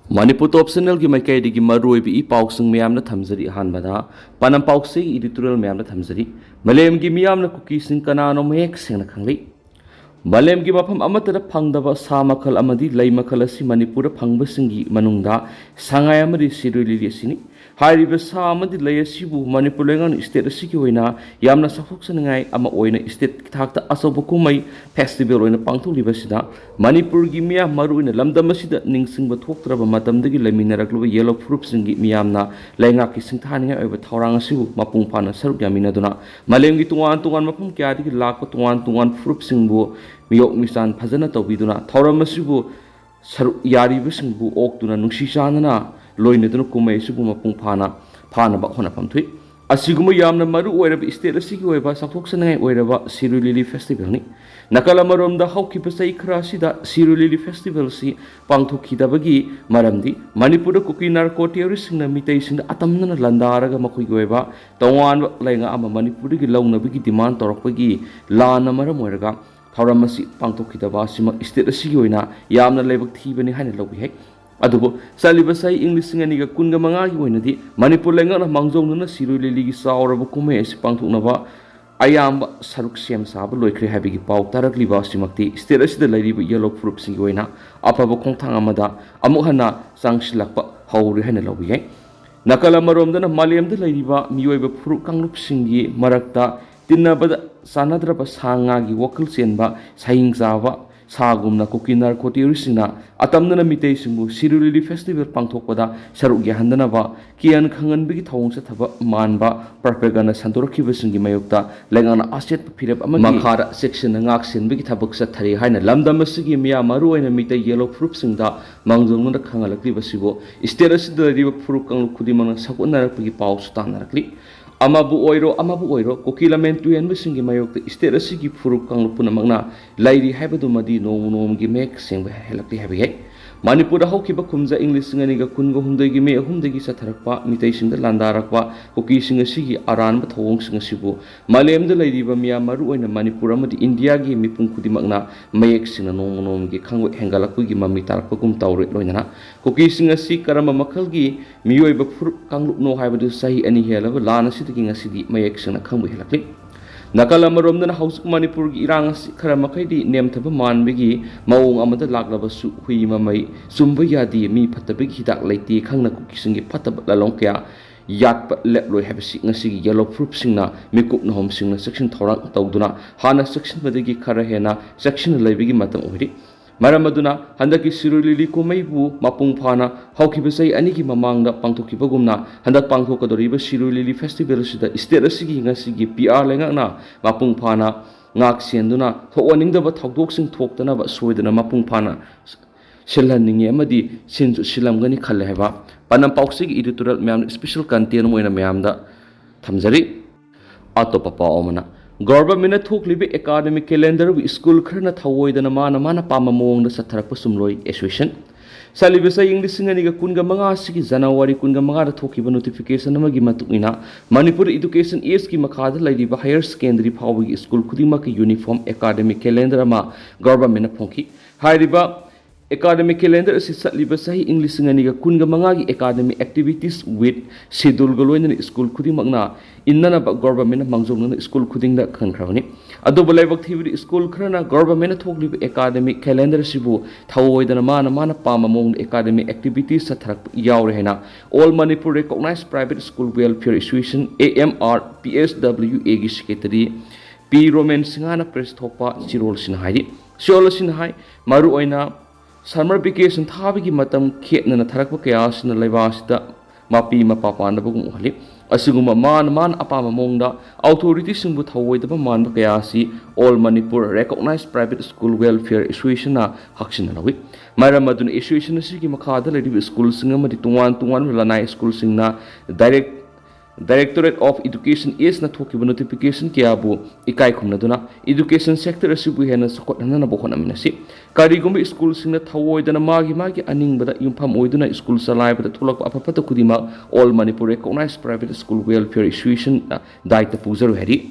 Manipur Top Channel ki maikay di ki maroi bi pausung miyam na thamjari hanbada panam pause editorial miyam na thamjari Malemgi miyam na Kuki sing kanano mayek sengna khangle Malemgi mafam amatara phangdaba sa makhal amadi lei makhal asi Manipur phangba singi manungda sangay amadi siruli sini hairiba sa amadi lei asibu Manipur lengan state asi ki hoina yamna sakhok sanangai ama oina state thakta asoba kumai festival oina pangthok liba sida Manipur gi miya maruina lamdam asida ningsingba thoktraba matamdagi leminarakluba yellow fruit singi miyamna lainga ki singthani oiba thorang asibu mapung phana saruk yamina duna Malemgi tungan mafam kya di lakpa tungan fruit singbu miyok misan phajana tawbiduna thoram asibu saruk yariba singbu oktuna nungsi chanana loine duna kumai sibu mapung phana ba khona phamthui asiguma yamna maru oiraba state asigi oiba sakhok sanai oiraba Sirulili festival ni nakala maromda haukipa sai khra sida Sirulili festival si pangthokidabagi maramdi Manipur Kuki narcotics singna mitei singda atamna landaraga makhoi goiba tongan lainga ama Manipur gi launabagi demand torakpagi lana maram oiraga thoramasi pangthokidaba sima state asigi oina yamna lebak thibani haina lobi hek adubo salibasai English singaniga kunga manga gi oinadi Manipur lenga na mangjongna Sirulili gi sauraba kumai si pangthoknaba ayamba saruk sem sab loikre habigi pau tarakliba simakti state asida lairiba yellow fruit singi oina apaba khongthang amada amu hana sangsilakpa hauri hana lobi yai nakala maromdana malemda lairiba miyoiba fruit kanglup singi marakta tinnabada sanadraba sanga gi wakal senba saing jawa sagumna Kuki narcotics sina atamna mitei singbu Sirulili festival pangthokpada saruk yahandana ba kian khangan bigi thawong sa thaba manba propaganda santorakhiba singi mayokta lengana aset phirep amagi makhara section ngak sin bigi thabak sa thari haina lamdam asigi miya maru oina mitei yellow fruit singda mangjongna khangalakli basibo state asida riba fruit kanglu khudimana sakunarakpagi paw sutanarakli amabu oiro Kuki lamen tuyen bisingi mayokta state asigi fruit kanglu punamagna lairi haibadu madi nom gi mek sengba helakli habi Manipur haukiba khumja English singaniga kungo humdagi me humdagi satharakpa mitei singda landarakpa Kuki singasigi aranba thawong singasibu malemda lairiba miya maru oina Manipur amadi India gi mipung khudimagna mayek singna nom gi khangwe hengalakpugi mami tarakpagum tawre loinana Kuki singasi karama makhalgi miyoiba fur kanglup no haibadu sahi ani helaba lana sidagi ngasidi mayek singna khangwe helakli nakala maromdana Haojik Manipur gi irang khara makaidi nemthaba manbigi maung amada laklaba su hui mamai sumba yadi mi phatabigi hidak leiti khangna Kuki singi phataba lalong kya yatpa leploi habisi ngasigi yellow fruit singna mikup na hom singna section thorang tawduna hana section badagi khara hena section laibigi matam ohiri maramaduna handaki Sirulili kumaibu mapung phana haukibasai anigi mamangda pangthokibagumna handak pangthokadoriba Sirulili festival sida state asigi ngasigi PR lengana mapung phana ngak senduna thowaningdaba thawdoksing thoktanaba soidana mapung phana silhanningi amadi sinju silamgani khalle heba panam pausigi editorial myam special content moina myamda thamjari atopa paomana Government thoklibi academic calendar wi school kharna thawoidana mana pama mongda satharakpa sumloi association salibasa English singaniga kunga manga sigi January kunga manga da thokiba notification amagi matukina Manipur education is ki makhada lairiba higher secondary phawgi school khudima ki uniform academic calendar ama government phongki hairiba academic calendar asi satliba sahi English singaniga kunga manga gi academic activities with schedule galoina school khudimagna innana ba government mangjongna school khudingda khankhrawni adoba laibak thibri school khrana government thokliba academic calendar sibu thawoidana mana pama mong academic activities satharak yawre hena all Manipur recognized private school welfare association AMR PSWA gi secretary P Roman Singana press thopa chirol sin hai maru oina summer vacation thabigi matam khetna tharakpa kayasina laibasida mapi mapapanda bugum hali asiguma man apama mongda authority singbu thawoidaba manba kayasi all Manipur recognized private school welfare association na haksina lawi maramadun association sigi makhada ledi school singa madi tungan lanai school singna Directorate of Education is na thokiba notification kiabu ikai khumnaduna education sector asibu hena sakotna na bokhona minasi karigumba school singna thawoidana magi aningbada yumpham oiduna school salaibada tholak apapata kudima all Manipur recognized private school welfare association daita pujaru heri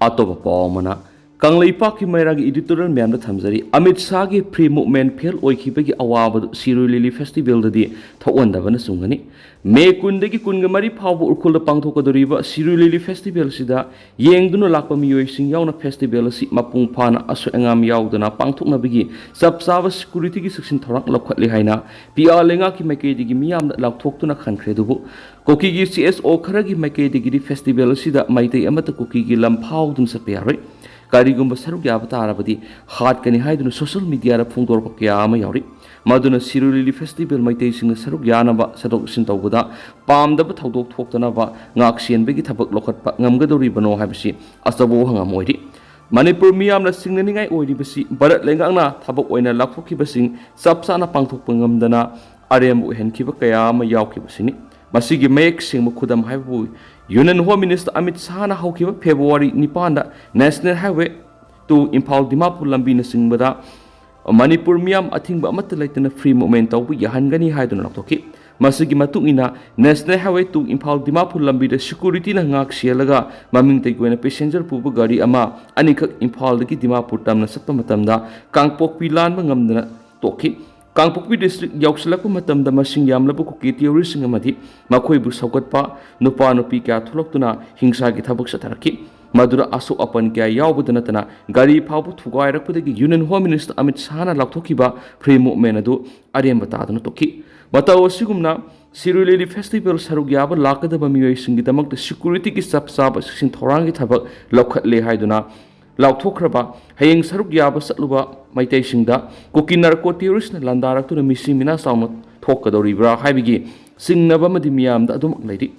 atoba pawmana Kanglaipak Mairagi editorial Mamna Tamzari, Amit Sagi pre movement Pale Oikibagi Awab, Siru Lily Festival the day, Tawanda Vanasungani. May Kundaki Kungamari Power Ukula Pangtoka the river, Siru Lily Festival Sida, Yang Duno Lakami sing Yauna Festival, Sit Mapung Pana, Asangam Yaudana, Pangtokna Bigi, Subsava Security Section Torak Lokatli Haina, Pia Lengaki Makedi Miam that Lak Tokuna Concredible. Kuki CSO Karagi Makedi Festival Sida, Maite Amata Kuki Lampau Dun Sapiari. Karigumba Saruk Yabatarabadi, hard can hide in social media of Fundor Pakayama Yori, Maduna Siruli Festival, my tasting the Saruk Yanaba, Sadok Sintobuda, Palm the Batado Tokanava, Naksi and Begitabak Lokat Namgadori Bano Habishi, Asabo Hangamoidi. Manipur Miam singing I oidi basi, Barat Lengana, Tabak Wena Lakoki basing, Sapsana Pangtok Pangamdana, Ariam Henkibakayama Yauki basini, Masigi make sing Mukudam Habu. Union Home Minister Amit Sana Haukiva February Nipanda National Highway to Impal Dimapur Lambina Singbada Manipur Miam Athingba Matalaitan free moment of Yahangani Haidon Toki Masigi Matungina National Highway to Impal Dimapur Lambida Security Nangak Shielaga Maming Teguen passenger Pubagari Ama Anika Impal the Dimapur Tamna Sapamatamda Kangpok Pilan Mangamdana Toki Kangpokpi district Yauksalapa Matamda Masing Yamlabu Kuki theories Singamati, Makoibu Saukatpa, Nupa Nupi Katulokuna, Hingsagi Tabuk Sataraki, Madura Asu Apan Kya Yaubudanatana, Gari Pabu Tugaira Pudagi Union Home Minister Amit Sana Laktokiba, Primo Menadu, Ariam Batadana Toki. Batao Sigumna, Siruli Festival Sarugyaba Lakada Bamui Singitamok, the security is Sapsab, Sintorangi Tabak, Lokat Le Haiduna. Lautokraba, Haying Sarugyaba Satluba, my tasting da, Kuki narco theorist and Landara to the Missimina Sound, Toka the Ribra, Hibigi, Sing Navamadiam, the Adum lady.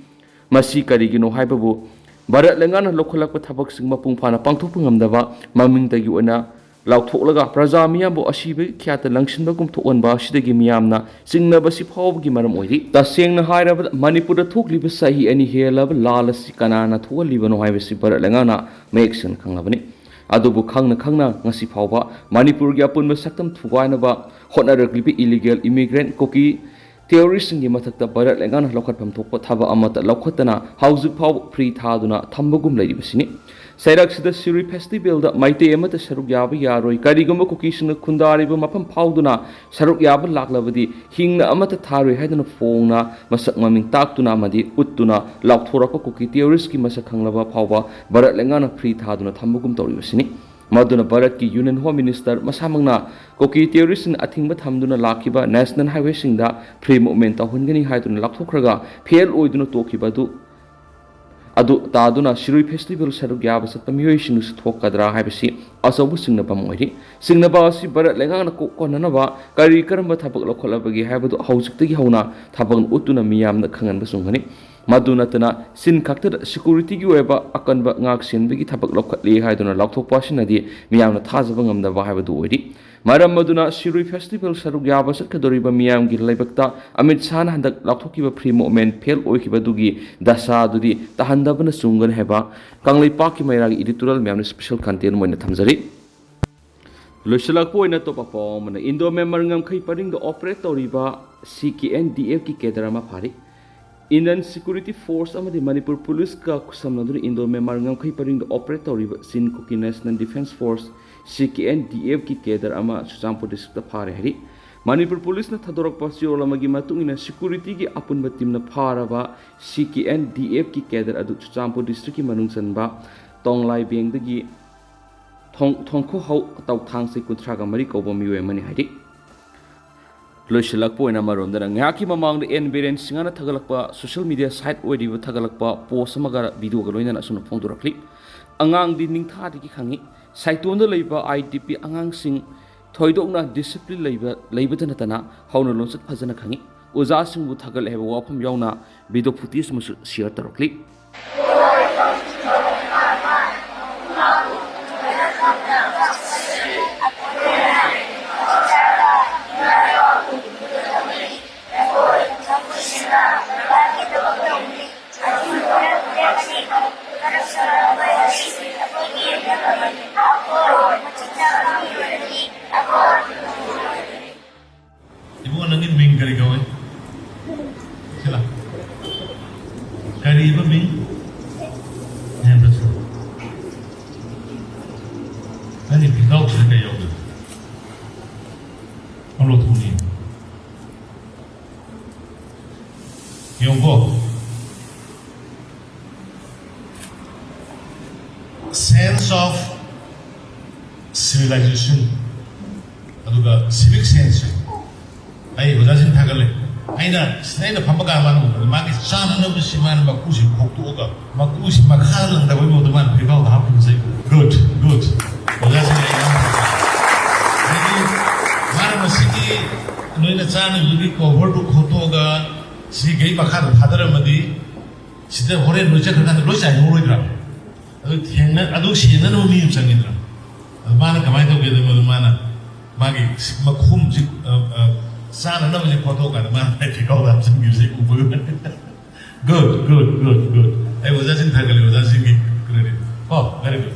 Masika Rigino Hibabu, Barat Langana Lokalaka Tabak Sing Mapumpana, Pantopungam Dava, Maming the Uena, Lautolaga, Prazamiambo Ashibi, Cat the Langshinbagum to one bash the Gimiamna, Sing Nabasi Pov Gimaramoi, the Sing High of Manipur Tokli Besahi any hair level, Lala Sikanana to a Libano Hivesi Barat Langana, makes and Kangavani. Adobu Kangna Kangna, Nasi Pava, Manipur Yapun Masakam Tuguanaba, Honorably illegal immigrant Kuki, terrorists in Yamataka Barat Langana Lokapam Topa Tava Amata Lokotana, Haojik2 pre Taduna, Tambagum Lady Basini. Sairax the Siri Festival that might Amata Sarugyaba Yaroi, Karigama Kukishan Kundari Mapam Pauduna, Sarugyaba Laklavadi, Hing Amata Tari Hadan of Fona, Masak Maming Taktuna Madi, Utuna, Lautorapa Kuki, Teoriski Masakanglava Pava, Barat Langana pre Taduna, Tambagum Tori Maduna Baratki Union Home Minister Masamangna, Kuki Teoris in Atimba Tamduna Lakiba, National Highway Sinda, pre movement of Hungani Haidun Laktokraga, PL Oiduna Tokibadu. Adu Taduna Shiri Festival Sarugyabas at the Muations Tokadra Habisi, Asabu Singapamori, Singapasi, Barat Langana Kokonava, Kari Karamba Tabak Lokalabagi, Habadu Haojik2 Hona, Taban Utuna Miyam the Kangan Basungani, Madunatana, Sin Kakta Security Ueba, Akanba Naksin, Bigi Tabak Lokatli, Haiduna Lakto Passionadi, Miyam the Tazabangam the Vahabadu. Madam Maduna Shiri Festival Sarugyabas at Kadoriba Miyam Gilabakta, Amit San and the Laktokiba pre movement, Pale Oikibadugi, Dasa Dudi, Tahandabana Sungan Heba, Kangle Paki Mairagi editorial Miam special content when the Tamzari. Lusalako in a top of form, Indo Memorangam Kaiparing the operator riba, CKNDF Kedarama Pari. Indian Security Force Amadi Manipur Police Ka Kusamnadu Indo Memorangam Kaiparing the operator riba, Sin Kuki National Defense Force. CKNDF ki kedar ama Susampo district Parehari. Manipur Police na Tadorok Pasio Lamagi Matungina Security ki apun batim na Parava CKNDF ki kedar adu Susampo district ki Manungsanba Tonglai being the gi Tongko How Tau Tang se Kuntraga Mariko Bomi Mani Hari. Loisilakpo in Amaron, the Ngaki among the Biren Singana Tagalakpa social media site where you Tagalakpa, post Samaga video Galoina as soon as Pondoraclip. Angang di ning Tati Hangi. Saitunda Labor IDP Angang Sing Toydona discipline labor Tanatana, Hona Lonsat Pazana Kangi, Uzasing would tackle have a wapam Yona, Bido Putis must share directly. Ibu nangin ming kari kau sila kari ibu ming yang betul Yongko. Sense of civilization. Aduga civic sense. Ay, wadasin tagale. Ay na, sinay na pampagama mo. Maki sana na si man makusi koktuga. Makusi makhalang da mo duman pibaw hapon say. Good, good. Wadasin ay ang. Ay, mara masiki noy na sana yuri ko hordu koktuga. Si gay makhal hadara madi. Sida hore noja kana roja ay horoidra. Adu thengna adu sina no mi sangidra. Mana kamay to gede mo mana. Magi makhum ji sana na mujhe photo ka man I pick out some music good good good good good I was just in Thakali was asking me credit oh very good